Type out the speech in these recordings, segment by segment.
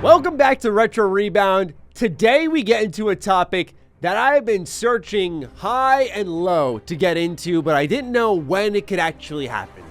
Welcome back to Retro Rebound. Today we get into a topic that I've been searching high and low to get into, but I didn't know when it could actually happen.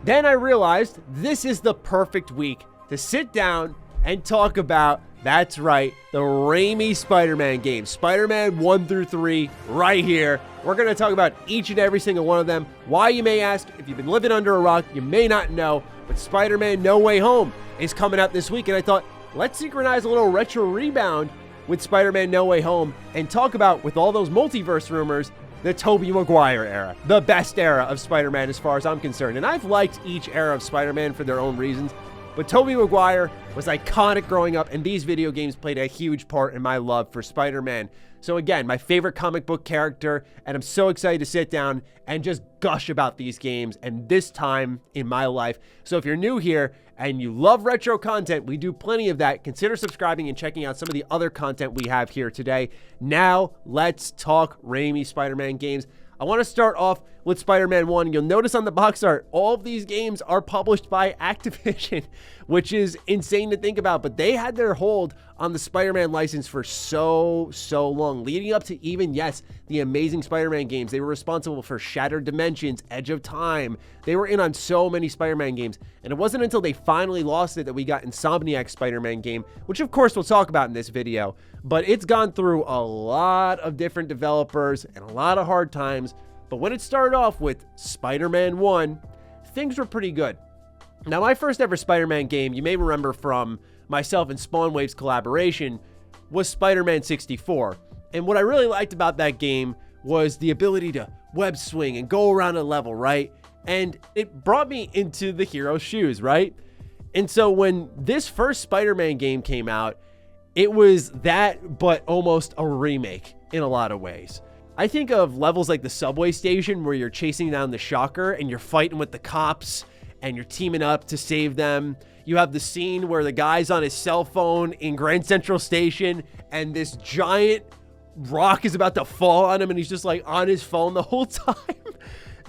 Then I realized this is the perfect week to sit down and talk about, that's right, the Raimi Spider-Man games. Spider-Man 1 through 3 right here. We're going to talk about each and every single one of them. Why, you may ask? If you've been living under a rock, you may not know, but Spider-Man No Way Home is coming out this week, and I thought, let's synchronize a little Retro Rebound with Spider-Man No Way Home and talk about, with all those multiverse rumors, the Tobey Maguire era. The best era of Spider-Man as far as I'm concerned. And I've liked each era of Spider-Man for their own reasons, but Tobey Maguire was iconic growing up, and these video games played a huge part in my love for Spider-Man. So again, my favorite comic book character, and I'm so excited to sit down and just gush about these games and this time in my life. So if you're new here and you love retro content, we do plenty of that. Consider subscribing and checking out some of the other content we have here today. Now, let's talk Raimi Spider-Man games. I want to start off with Spider-Man 1. You'll notice on the box art, all of these games are published by Activision, which is insane to think about, but they had their hold on the Spider-Man license for so long, leading up to even, yes, the Amazing Spider-Man games. They were responsible for Shattered Dimensions, Edge of Time. They were in on so many Spider-Man games, and it wasn't until they finally lost it that we got Insomniac's Spider-Man game, which of course we'll talk about in this video, but it's gone through a lot of different developers and a lot of hard times. But when it started off with Spider-Man 1, things were pretty good. Now, my first ever Spider-Man game, you may remember from myself and Spawnwave's collaboration, was Spider-Man 64. And what I really liked about that game was the ability to web swing and go around a level, right? And it brought me into the hero's shoes, right? And so when this first Spider-Man game came out, it was that, but almost a remake in a lot of ways. I think of levels like the subway station where you're chasing down the Shocker and you're fighting with the cops and you're teaming up to save them. You have the scene where the guy's on his cell phone in Grand Central Station and this giant rock is about to fall on him and he's just like on his phone the whole time.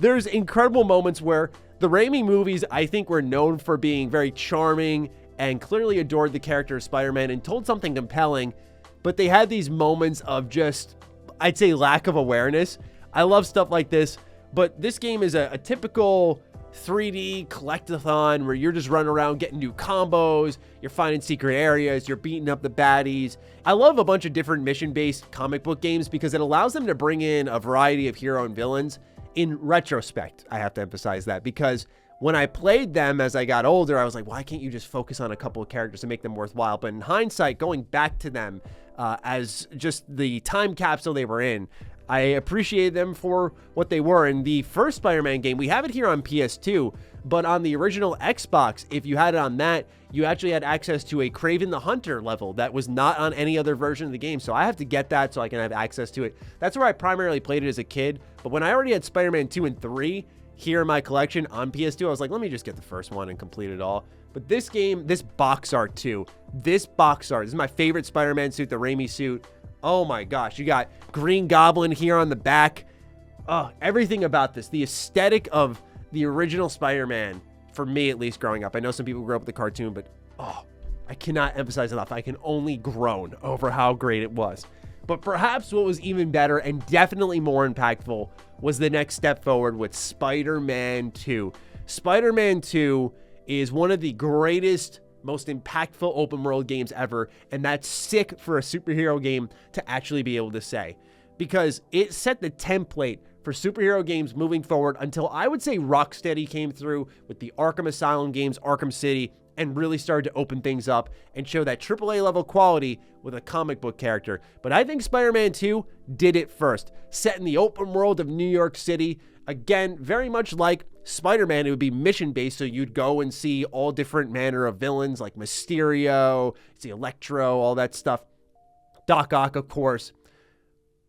There's incredible moments where the Raimi movies, I think, were known for being very charming and clearly adored the character of Spider-Man and told something compelling, but they had these moments of just, I'd say, lack of awareness. I love stuff like this, but this game is a typical 3D collectathon where you're just running around getting new combos, you're finding secret areas, you're beating up the baddies. I love a bunch of different mission-based comic book games because it allows them to bring in a variety of hero and villains. In retrospect, I have to emphasize that, because when I played them as I got older, I was like, why can't you just focus on a couple of characters and make them worthwhile? But in hindsight, going back to them as just the time capsule they were in, I appreciated them for what they were. In the first Spider-Man game, we have it here on PS2, but on the original Xbox, if you had it on that, you actually had access to a Kraven the Hunter level that was not on any other version of the game. So I have to get that so I can have access to it. That's where I primarily played it as a kid. But when I already had Spider-Man 2 and 3 here in my collection on PS2, I was like, let me just get the first one and complete it all. But this game, this box art too, this is my favorite Spider-Man suit, the Raimi suit. Oh my gosh, you got Green Goblin here on the back. Oh, everything about this, the aesthetic of the original Spider-Man, for me at least growing up. I know some people grew up with the cartoon, but oh, I cannot emphasize enough. I can only groan over how great it was. But perhaps what was even better and definitely more impactful was the next step forward with Spider-Man 2. Spider-Man 2 is one of the greatest, most impactful open world games ever, and that's sick for a superhero game to actually be able to say, because it set the template for superhero games moving forward until I would say Rocksteady came through with the Arkham Asylum games, Arkham City, and really started to open things up and show that AAA level quality with a comic book character. But I think Spider-Man 2 did it first, set in the open world of New York City. Again, very much like Spider-Man, it would be mission-based, so you'd go and see all different manner of villains like Mysterio, see Electro, all that stuff. Doc Ock, of course.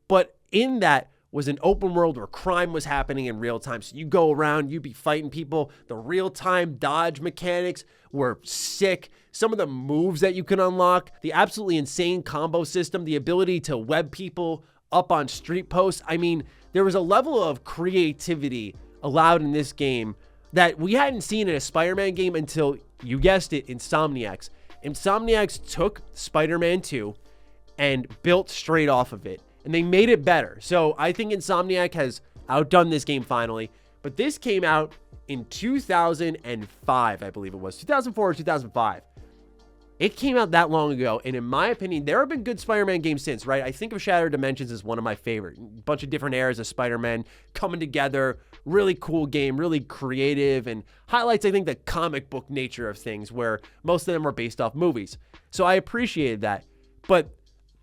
But in that was an open world where crime was happening in real time. So you go around, you'd be fighting people. The real-time dodge mechanics were sick. Some of the moves that you can unlock, the absolutely insane combo system, the ability to web people up on street posts. I mean, there was a level of creativity allowed in this game that we hadn't seen in a Spider-Man game until, you guessed it, Insomniac's. Insomniacs took Spider-Man 2 and built straight off of it, and they made it better. So I think Insomniac has outdone this game finally, but this came out in 2005, I believe it was, 2004 or 2005. It came out that long ago, and in my opinion, there have been good Spider-Man games since, right? I think of Shattered Dimensions as one of my favorite. A bunch of different eras of Spider-Man coming together. Really cool game, really creative, and highlights, I think, the comic book nature of things, where most of them are based off movies. So I appreciated that. But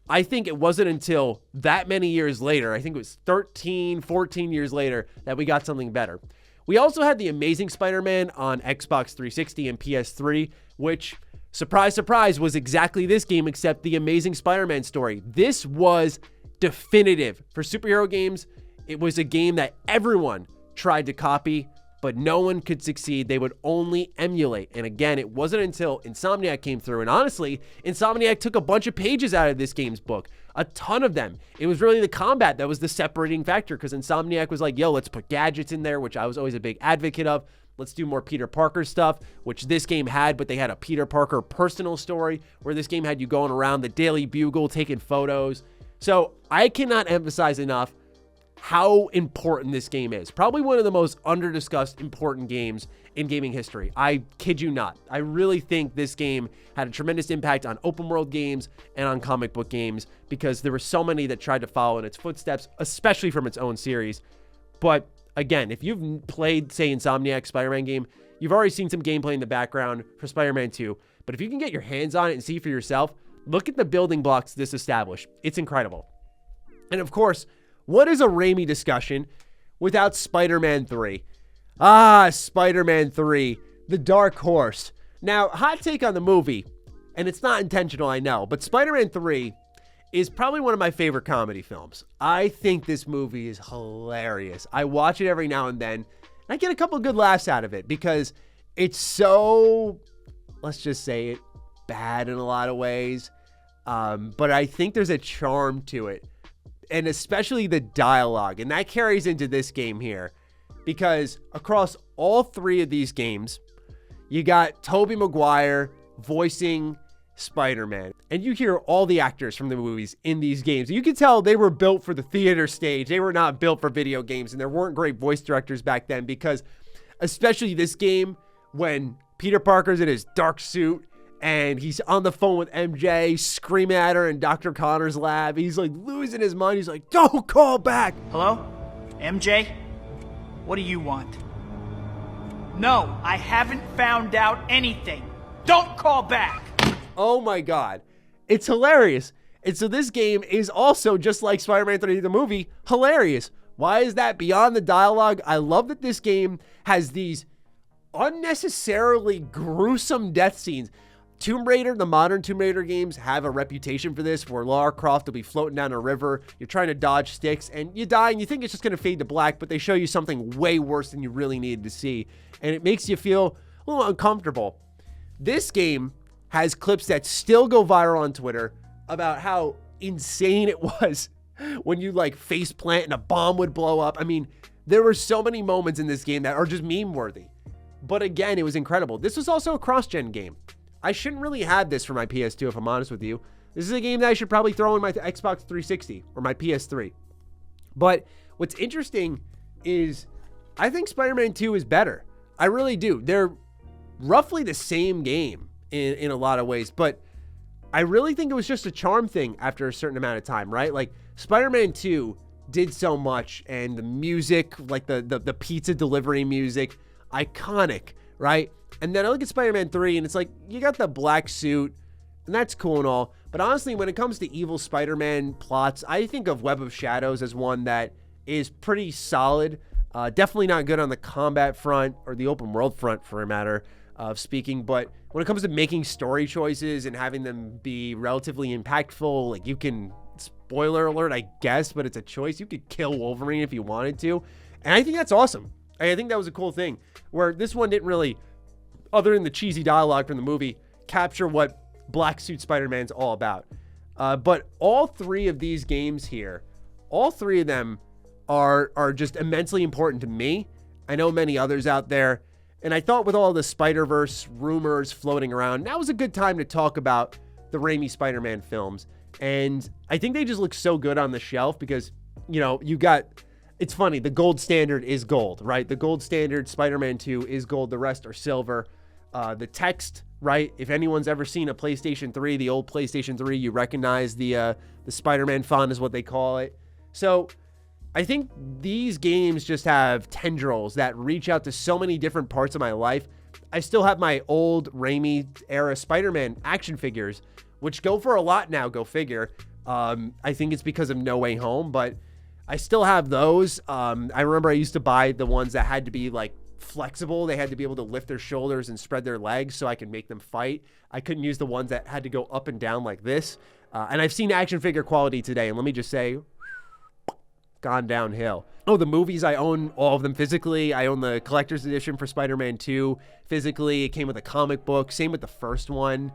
I think it wasn't until that many years later, I think it was 13, 14 years later, that we got something better. We also had The Amazing Spider-Man on Xbox 360 and PS3, which, surprise, surprise, was exactly this game, except The Amazing Spider-Man story. This was definitive for superhero games. It was a game that everyone tried to copy, but no one could succeed. They would only emulate. And again, it wasn't until Insomniac came through. And honestly, Insomniac took a bunch of pages out of this game's book, a ton of them. It was really the combat that was the separating factor, because Insomniac was like, yo, let's put gadgets in there, which I was always a big advocate of. Let's do more Peter Parker stuff, which this game had, but they had a Peter Parker personal story, where this game had you going around the Daily Bugle taking photos. So I cannot emphasize enough how important this game is. Probably one of the most under-discussed important games in gaming history. I kid you not. I really think this game had a tremendous impact on open world games and on comic book games, because there were so many that tried to follow in its footsteps, especially from its own series. But again, if you've played, say, Insomniac Spider-Man game, you've already seen some gameplay in the background for Spider-Man 2. But if you can get your hands on it and see for yourself, look at the building blocks this established. It's incredible. And of course, what is a Raimi discussion without Spider-Man 3? Spider-Man 3, the dark horse. Now, hot take on the movie, and it's not intentional, I know, but Spider-Man 3 is probably one of my favorite comedy films. I think this movie is hilarious. I watch it every now and then, and I get a couple good laughs out of it, because it's so, let's just say it, bad in a lot of ways. But I think there's a charm to it, and especially the dialogue, and that carries into this game here, because across all three of these games, you got Tobey Maguire voicing Spider-Man, and you hear all the actors from the movies in these games. You can tell they were built for the theater stage. They were not built for video games, and there weren't great voice directors back then, because especially this game, when Peter Parker's in his dark suit and he's on the phone with MJ, screaming at her in Dr. Connor's lab. He's like losing his mind. He's like, don't call back. Hello? MJ? What do you want? No, I haven't found out anything. Don't call back. Oh my God. It's hilarious. And so this game is also, just like Spider-Man 3, the movie, hilarious. Why is that? Beyond the dialogue, I love that this game has these unnecessarily gruesome death scenes. Tomb Raider, the modern Tomb Raider games have a reputation for this, where Lara Croft will be floating down a river, you're trying to dodge sticks, and you die, and you think it's just going to fade to black, but they show you something way worse than you really needed to see, and it makes you feel a little uncomfortable. This game has clips that still go viral on Twitter about how insane it was when you like face plant and a bomb would blow up. I mean, there were so many moments in this game that are just meme worthy. But again, it was incredible. This was also a cross-gen game. I shouldn't really have this for my PS2, if I'm honest with you. This is a game that I should probably throw in my Xbox 360 or my PS3. But what's interesting is I think Spider-Man 2 is better. I really do. They're roughly the same game in a lot of ways, but I really think it was just a charm thing after a certain amount of time, right? Like Spider-Man 2 did so much, and the music, like the pizza delivery music, iconic, right? And then I look at Spider-Man 3 and it's like, you got the black suit and that's cool and all. But honestly, when it comes to evil Spider-Man plots, I think of Web of Shadows as one that is pretty solid. Definitely not good on the combat front or the open world front, for a matter of speaking. But when it comes to making story choices and having them be relatively impactful, like you can, spoiler alert, I guess, but it's a choice. You could kill Wolverine if you wanted to. And I think that's awesome. I think that was a cool thing, where this one didn't really, other than the cheesy dialogue from the movie, capture what Black Suit Spider-Man's all about. But all three of these games here, all three of them are just immensely important to me. I know many others out there, And I thought with all the Spider-Verse rumors floating around, now was a good time to talk about the Raimi Spider-Man films. And I think they just look so good on the shelf because, it's funny, the gold standard is gold, right? The gold standard, Spider-Man 2 is gold, the rest are silver. The text, right? If anyone's ever seen a PlayStation 3, the old PlayStation 3, you recognize the Spider-Man font is what they call it. So I think these games just have tendrils that reach out to so many different parts of my life. I still have my old Raimi era Spider-Man action figures, which go for a lot now, go figure. I think it's because of No Way Home, but I still have those. I remember I used to buy the ones that had to be like flexible. They had to be able to lift their shoulders and spread their legs so I could make them fight. I couldn't use the ones that had to go up and down like this. And I've seen action figure quality today, and let me just say, gone downhill. Oh, the movies, I own all of them physically. I own the collector's edition for Spider-Man 2 physically. It came with a comic book. Same with the first one.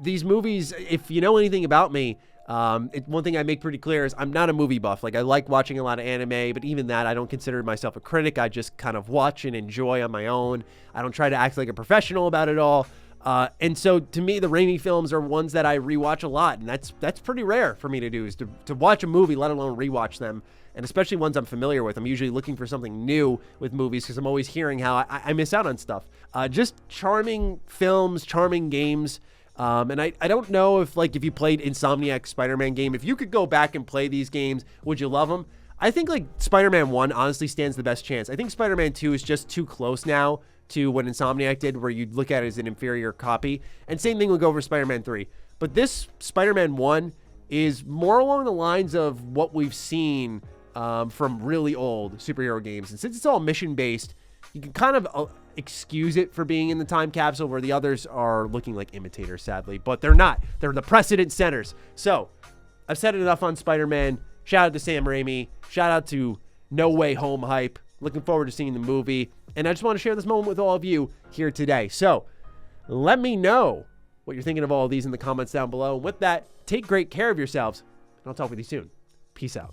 These movies, if you know anything about me, one thing I make pretty clear is I'm not a movie buff. Like, I like watching a lot of anime, but even that, I don't consider myself a critic. I just kind of watch and enjoy on my own. I don't try to act like a professional about it all. And so to me, the Raimi films are ones that I rewatch a lot. And that's pretty rare for me to do, is to watch a movie, let alone rewatch them. And especially ones I'm familiar with. I'm usually looking for something new with movies because I'm always hearing how I miss out on stuff. Just charming films, charming games. And I don't know if you played Insomniac's Spider-Man game, if you could go back and play these games, would you love them? I think Spider-Man 1 honestly stands the best chance. I think Spider-Man 2 is just too close now to what Insomniac did, where you'd look at it as an inferior copy. And same thing would go for Spider-Man 3. But this Spider-Man 1 is more along the lines of what we've seen from really old superhero games. And since it's all mission-based, you can kind of excuse it for being in the time capsule, where the others are looking like imitators, sadly. But they're not. They're the precedent setters. So, I've said it enough on Spider-Man. Shout out to Sam Raimi. Shout out to No Way Home hype. Looking forward to seeing the movie. And I just want to share this moment with all of you here today. So, let me know what you're thinking of all of these in the comments down below. And with that, take great care of yourselves. And I'll talk with you soon. Peace out.